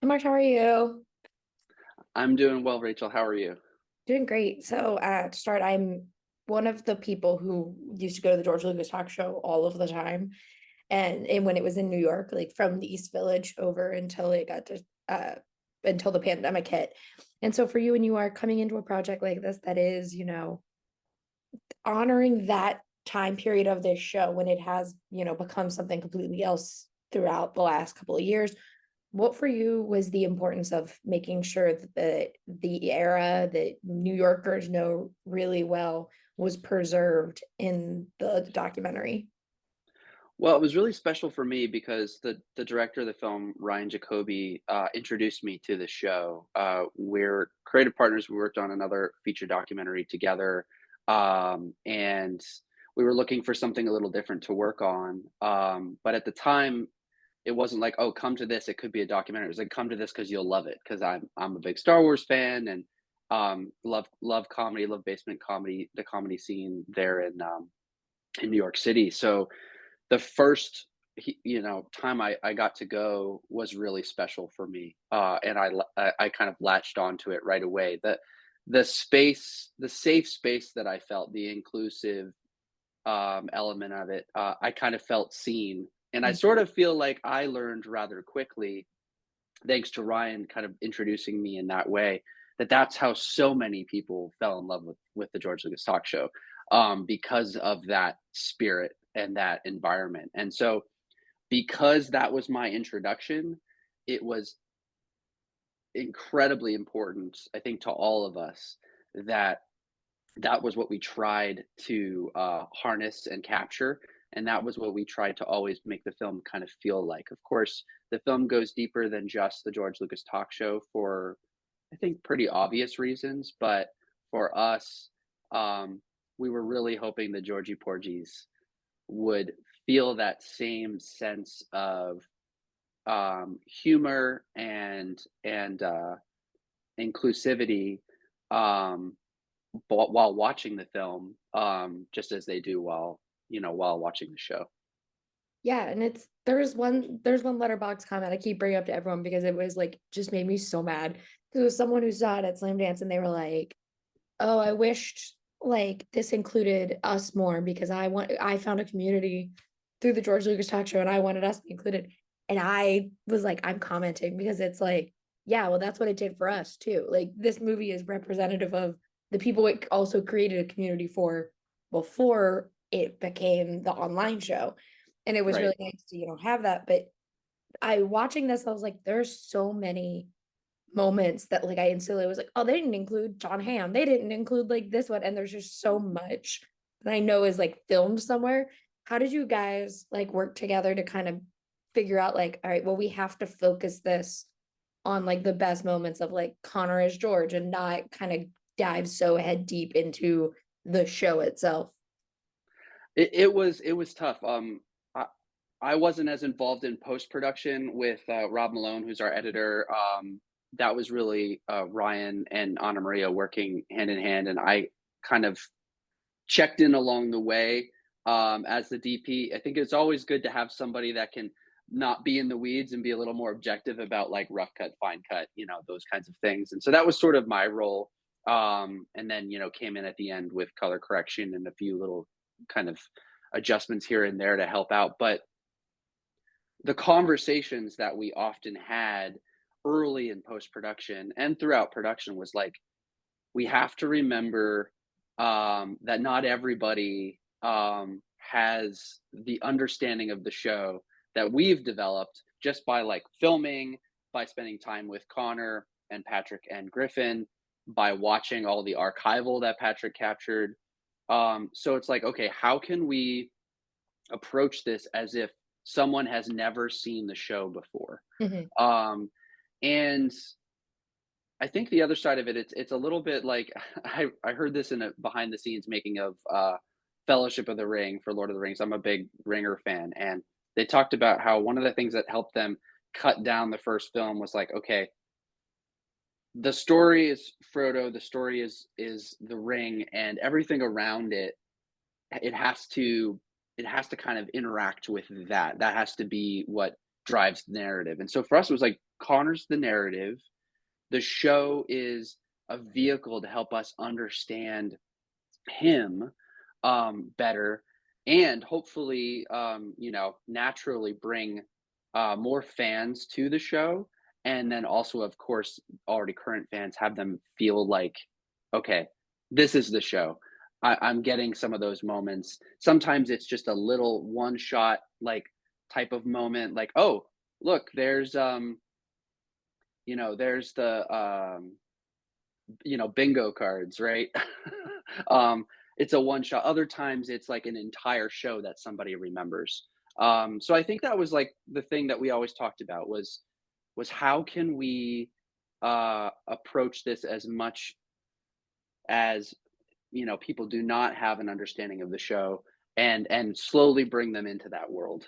Hey Marsh, how are you? I'm doing well, Rachel. How are you? Doing great. To start, I'm one of the people who used to go to the George Lucas talk show all of the time. And when it was in New York, like from the East Village over until it got to until the pandemic hit. And so for you, when you are coming into a project like this that is, honoring that time period of this show when it has, become something completely else throughout the last couple of years. What for you was the importance of making sure that the era that New Yorkers know really well was preserved in the documentary? Well, it was really special for me because the director of the film, Ryan Jacoby, introduced me to the show. We're creative partners. We worked on another feature documentary together, and we were looking for something a little different to work on. But at the time, it wasn't like, "Oh, come to this. It could be a documentary." It was like, "Come to this because you'll love it." Because I'm a big Star Wars fan and love comedy, love basement comedy, the comedy scene there in New York City. So the first time I got to go was really special for me, and I kind of latched onto it right away. The space, the safe space that I felt, the inclusive element of it, I kind of felt seen, and I sort of feel like I learned rather quickly, thanks to Ryan kind of introducing me in that way, that that's how so many people fell in love with the George Lucas Talk Show, because of that spirit and that environment. And so, because that was my introduction, it was incredibly important, I think, to all of us that that was what we tried to harness and capture. And that was what we tried to always make the film kind of feel like. Of course, the film goes deeper than just the George Lucas Talk Show for, I think, pretty obvious reasons. But for us, we were really hoping the Georgie Porgies would feel that same sense of humor and inclusivity, um, while watching the film, just as they do while watching the show. Yeah, and there's one letterbox comment I keep bringing up to everyone because it was like just made me so mad. There was someone who saw it at Slam Dance and they were like, "Oh, I wished like this included us more because I found a community through the George Lucas talk show and I wanted us to be included." And I was like, I'm commenting because it's like, yeah, well, that's what it did for us too. Like this movie is representative of the people it also created a community for before it became the online show. And it was Right. really nice to, have that. But I watching this, I was like, there's so many moments that like I instantly was like, oh, they didn't include John Hamm. They didn't include like this one. And there's just so much that I know is like filmed somewhere. How did you guys like work together to kind of figure out like, all right, well, we have to focus this on like the best moments of like Connor as George and not kind of dive so head deep into the show itself? It was tough. I, I wasn't as involved in post production with Rob Malone, who's our editor. That was really Ryan and Anna Maria working hand in hand, and I kind of checked in along the way as the DP. I think it's always good to have somebody that can not be in the weeds and be a little more objective about like rough cut, fine cut, those kinds of things. And so that was sort of my role. And then, came in at the end with color correction and a few little kind of adjustments here and there to help out. But the conversations that we often had early in post production and throughout production was like, we have to remember that not everybody has the understanding of the show that we've developed just by like filming, by spending time with Connor and Patrick and Griffin, by watching all the archival that Patrick captured. So it's like, okay, how can we approach this as if someone has never seen the show before? Mhm. Um, and I think the other side of it, it's a little bit like I heard this in a behind the scenes making of Fellowship of the Ring for Lord of the Rings. I'm a big Ringer fan, and they talked about how one of the things that helped them cut down the first film was like, okay, the story is Frodo, the story is the ring, and everything around it, it has to it has to kind of interact with that. That has to be what drives the narrative. And so for us, it was like Connor's the narrative. The show is a vehicle to help us understand him better, and hopefully, naturally bring more fans to the show. And then also, of course, already current fans, have them feel like, okay, this is the show. I'm getting some of those moments. Sometimes it's just a little one shot, like, type of moment, like, oh, look, there's the bingo cards, right? um, it's a one shot. Other times it's like an entire show that somebody remembers. So I think that was like the thing that we always talked about was how can we approach this as much as people do not have an understanding of the show, and slowly bring them into that world.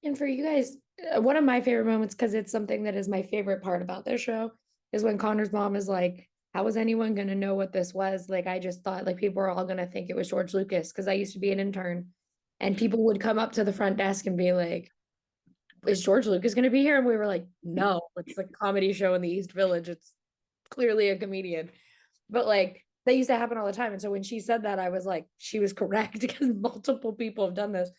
And for you guys, one of my favorite moments, because it's something that is my favorite part about this show, is when Connor's mom is like, how was anyone going to know what this was? Like, I just thought like people were all going to think it was George Lucas because I used to be an intern and people would come up to the front desk and be like, is George Lucas going to be here? And we were like, no, it's a comedy show in the East Village. It's clearly a comedian. But like, that used to happen all the time. And so when she said that, I was like, she was correct because multiple people have done this.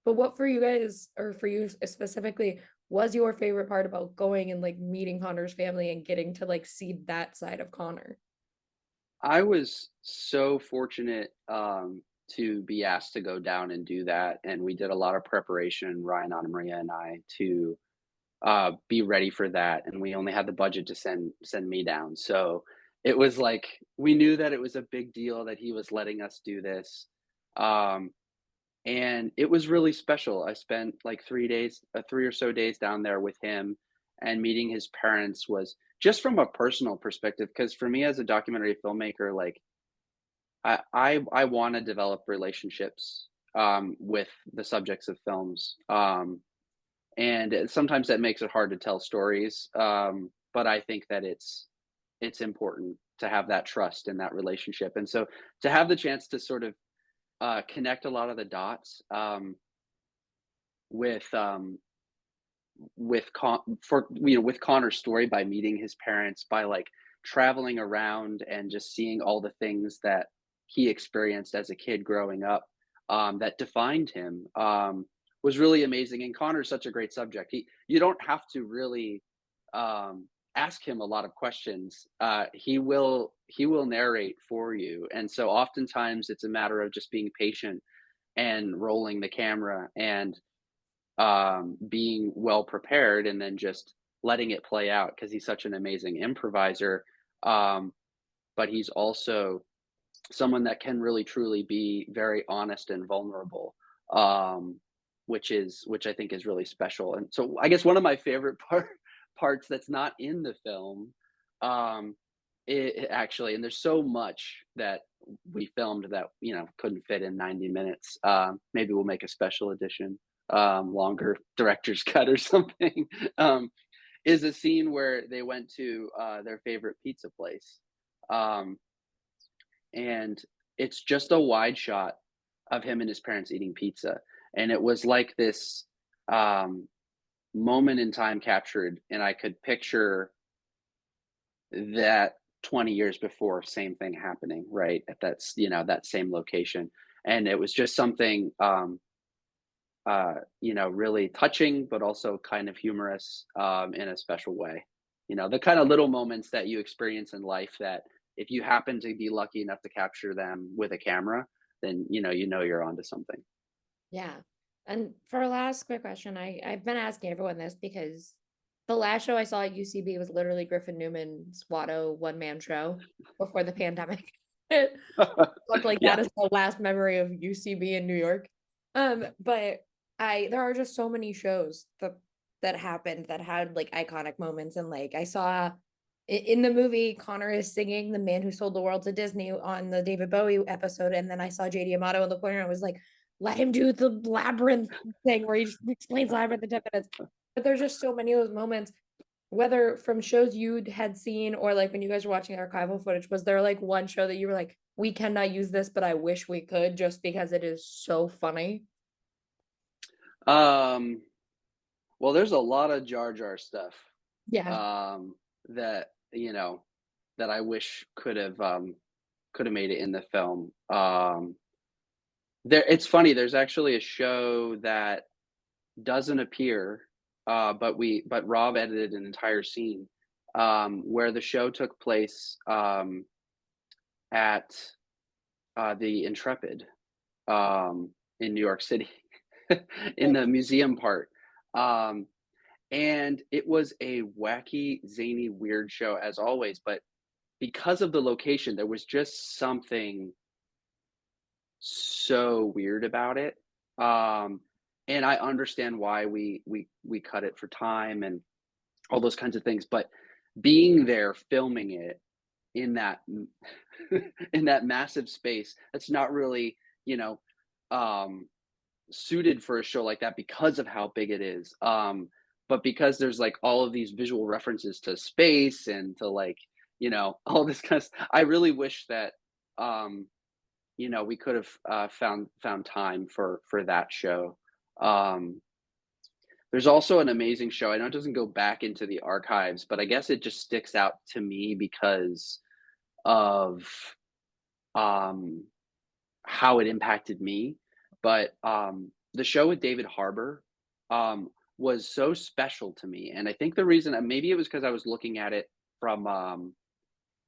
But what for you guys, or for you specifically, was your favorite part about going and like meeting Connor's family and getting to like see that side of Connor? I was so fortunate to be asked to go down and do that, and we did a lot of preparation, Ryan, Anna Maria, and I, to be ready for that. And we only had the budget to send me down, so it was like we knew that it was a big deal that he was letting us do this. Um, and it was really special. I spent like 3 days, 3 or so days down there with him, and meeting his parents was just from a personal perspective. Because for me as a documentary filmmaker, like I want to develop relationships with the subjects of films, and sometimes that makes it hard to tell stories. But I think that it's important to have that trust in that relationship, and so to have the chance to sort of connect a lot of the dots, with with Connor's story, by meeting his parents, by like traveling around and just seeing all the things that he experienced as a kid growing up, that defined him, was really amazing. And Connor's such a great subject. You don't have to really ask him a lot of questions. He will narrate for you, and so oftentimes it's a matter of just being patient and rolling the camera, and being well prepared, and then just letting it play out, because he's such an amazing improviser. Um, but he's also someone that can really truly be very honest and vulnerable, which I think is really special. And so I guess one of my favorite parts that's not in the film, um, actually, and there's so much that we filmed that couldn't fit in 90 minutes. Maybe we'll make a special edition, longer director's cut or something. um, is a scene where they went to their favorite pizza place, um, and it's just a wide shot of him and his parents eating pizza, and it was like this um, moment in time captured, and I could picture that 20 years before, same thing happening right at that same location. And it was just something, really touching, but also kind of humorous, in a special way. The kind of little moments that you experience in life, that if you happen to be lucky enough to capture them with a camera, then you're onto something. Yeah. And for our last quick question, I've been asking everyone this because the last show I saw at UCB was literally Griffin Newman's Watto one-man show before the pandemic. It looked like Yeah. that is the last memory of UCB in New York. But there are just so many shows that happened that had like iconic moments, and like I saw in the movie Connor is singing "The Man Who Sold the World to Disney" on the David Bowie episode, and then I saw JD Amato in the corner. I was like, let him do the labyrinth thing where he just explains labyrinth in 10 minutes. But there's just so many of those moments, whether from shows you had seen or like when you guys were watching archival footage. Was there like one show that you were like, we cannot use this, but I wish we could, just because it is so funny? Um, Well, there's a lot of Jar Jar stuff, Yeah. that, that I wish could have made it in the film. It's funny, there's actually a show that doesn't appear, but Rob edited an entire scene, where the show took place, at, the Intrepid, in New York City, in the museum part, um, and it was a wacky, zany, weird show as always, but because of the location, there was just something so weird about it, um, and I understand why we cut it for time and all those kinds of things, but being there filming it in that in that massive space, that's not really, you know, um, suited for a show like that because of how big it is, but because there's, like, all of these visual references to space and to, like, all this kind of I really wish that, um, we could have, found time for that show. Um, there's also an amazing show, I know it doesn't go back into the archives, but I guess it just sticks out to me because of, um, how it impacted me, but, the show with David Harbour, was so special to me, and I think the reason maybe it was because I was looking at it from,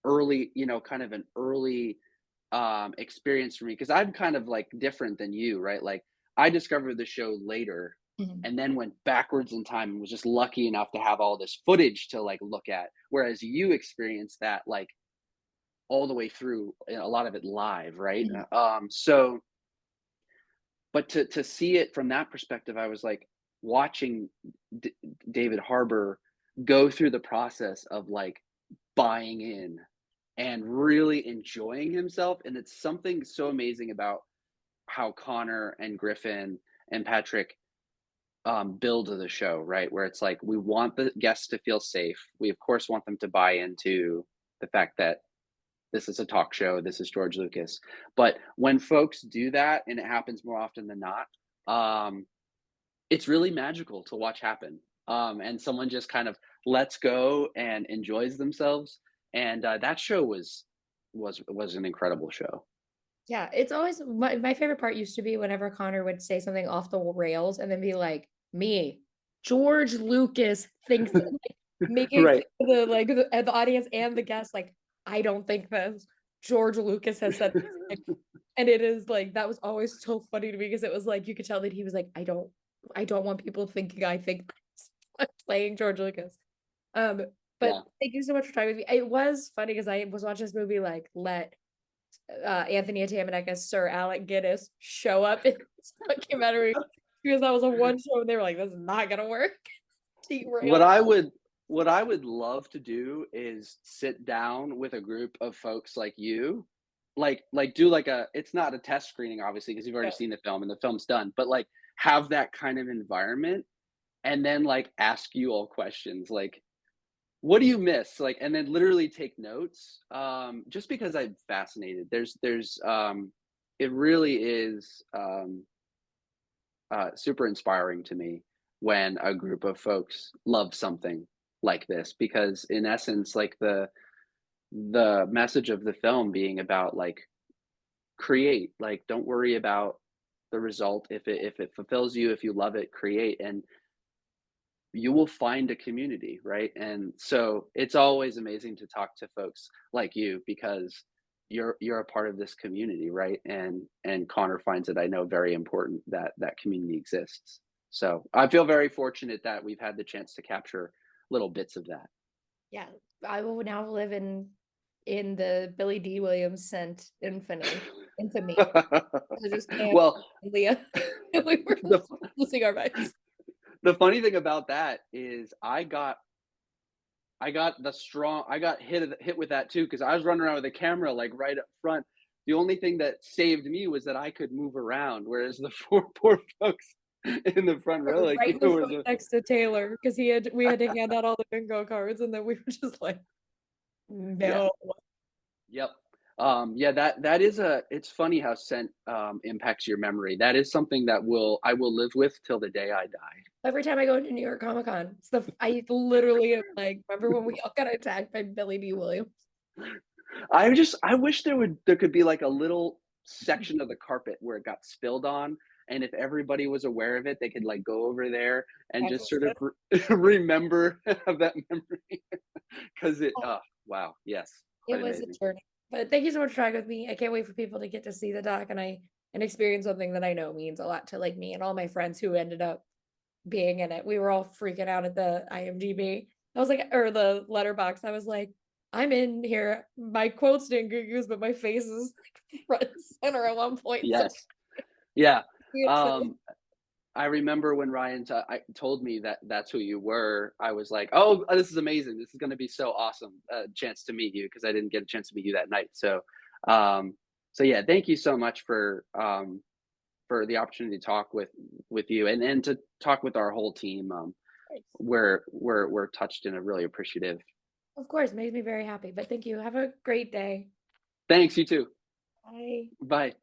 early kind of an early, experience for me because 'cause I'm kind of, like, different than you, right? Like, I discovered the show later Mhm. and then went backwards in time and was just lucky enough to have all this footage to, like, look at, whereas you experienced that, like, all the way through, a lot of it live, right? Mhm. So but to see it from that perspective, I was like watching D- David Harbour go through the process of like buying in and really enjoying himself. And it's something so amazing about how Connor and Griffin and Patrick build the show, right? Where it's like we want the guests to feel safe. We of course want them to buy into the fact that this is a talk show, this is George Lucas. But when folks do that, and it happens more often than not, um, it's really magical to watch happen. And someone just kind of lets go and enjoys themselves. And that show was an incredible show. Yeah, it's always my favorite part used to be whenever Connor would say something off the rails and then be like, "Me, George Lucas thinks," like, making it Right. clear to the audience and the guests, like, "I don't think this. George Lucas has said this." Like, and it is like that was always so funny to me because it was like you could tell that he was like, I don't want people thinking I think this." I'm playing George Lucas. Um, but Yeah. thank you so much for talking with me. It was funny because I was watching this movie like Let Anthony Atamanekis, Sir Alec Guinness show up in this documentary because that was a one show and they were like, "This is not gonna work." What Derailed. I would what I would love to do is sit down with a group of folks like you, like do like a it's not a test screening obviously because you've already Yeah. seen the film and the film's done, but like have that kind of environment and then like ask you all questions like what do you miss? Like and then literally take notes. Just because I'm fascinated. There's it really is super inspiring to me when a group of folks love something like this because in essence like the message of the film being about like create like don't worry about the result if it fulfills you if you love it create and you will find a community right and so it's always amazing to talk to folks like you because you're a part of this community right and Connor finds it I know very important that that community exists so I feel very fortunate that we've had the chance to capture little bits of that. Yeah. I will now live in the Billy D. Williams scent infamy. I just can't Well Leah. We were the just losing our minds. the funny thing about that is I got hit with that too because I was running around with a camera like right up front. The only thing that saved me was that I could move around, whereas the poor folks in the front row, like Right it in the was front a next to Taylor because we had to hand out all the bingo cards and then we were just like, yeah, no. yep. Yeah, that is a it's funny how scent, impacts your memory. That is something that I will live with till the day I die. Every time I go to New York Comic Con, it's I literally am like, remember when we all got attacked by Billy D. Williams? I wish there could be, like, a little section of the carpet where it got spilled on, and if everybody was aware of it, they could, like, go over there and just Access sort to of remember of that memory. 'Cause it. wow, yes, It quite was a amazing. journey. But thank you so much for talking with me. I can't wait for people to get to see the doc and experience something that I know means a lot to like me and all my friends who ended up being in it. We were all freaking out at the IMDb. I was like, or the letterbox. I was like, I'm in here. My quotes didn't get used, but my face is like front and center at one point. So Yes. Yeah. it too. Um, I remember when told me that that's who you were, I was like, "Oh, this is amazing. This is gonna be so awesome, chance to meet you," because I didn't get a chance to meet you that night. Um, so yeah, thank you so much for the opportunity to talk with you and to talk with our whole team. We're touched and really appreciative. Of course, makes me very happy. But thank you. Have a great day. Thanks, you too. Bye. Bye.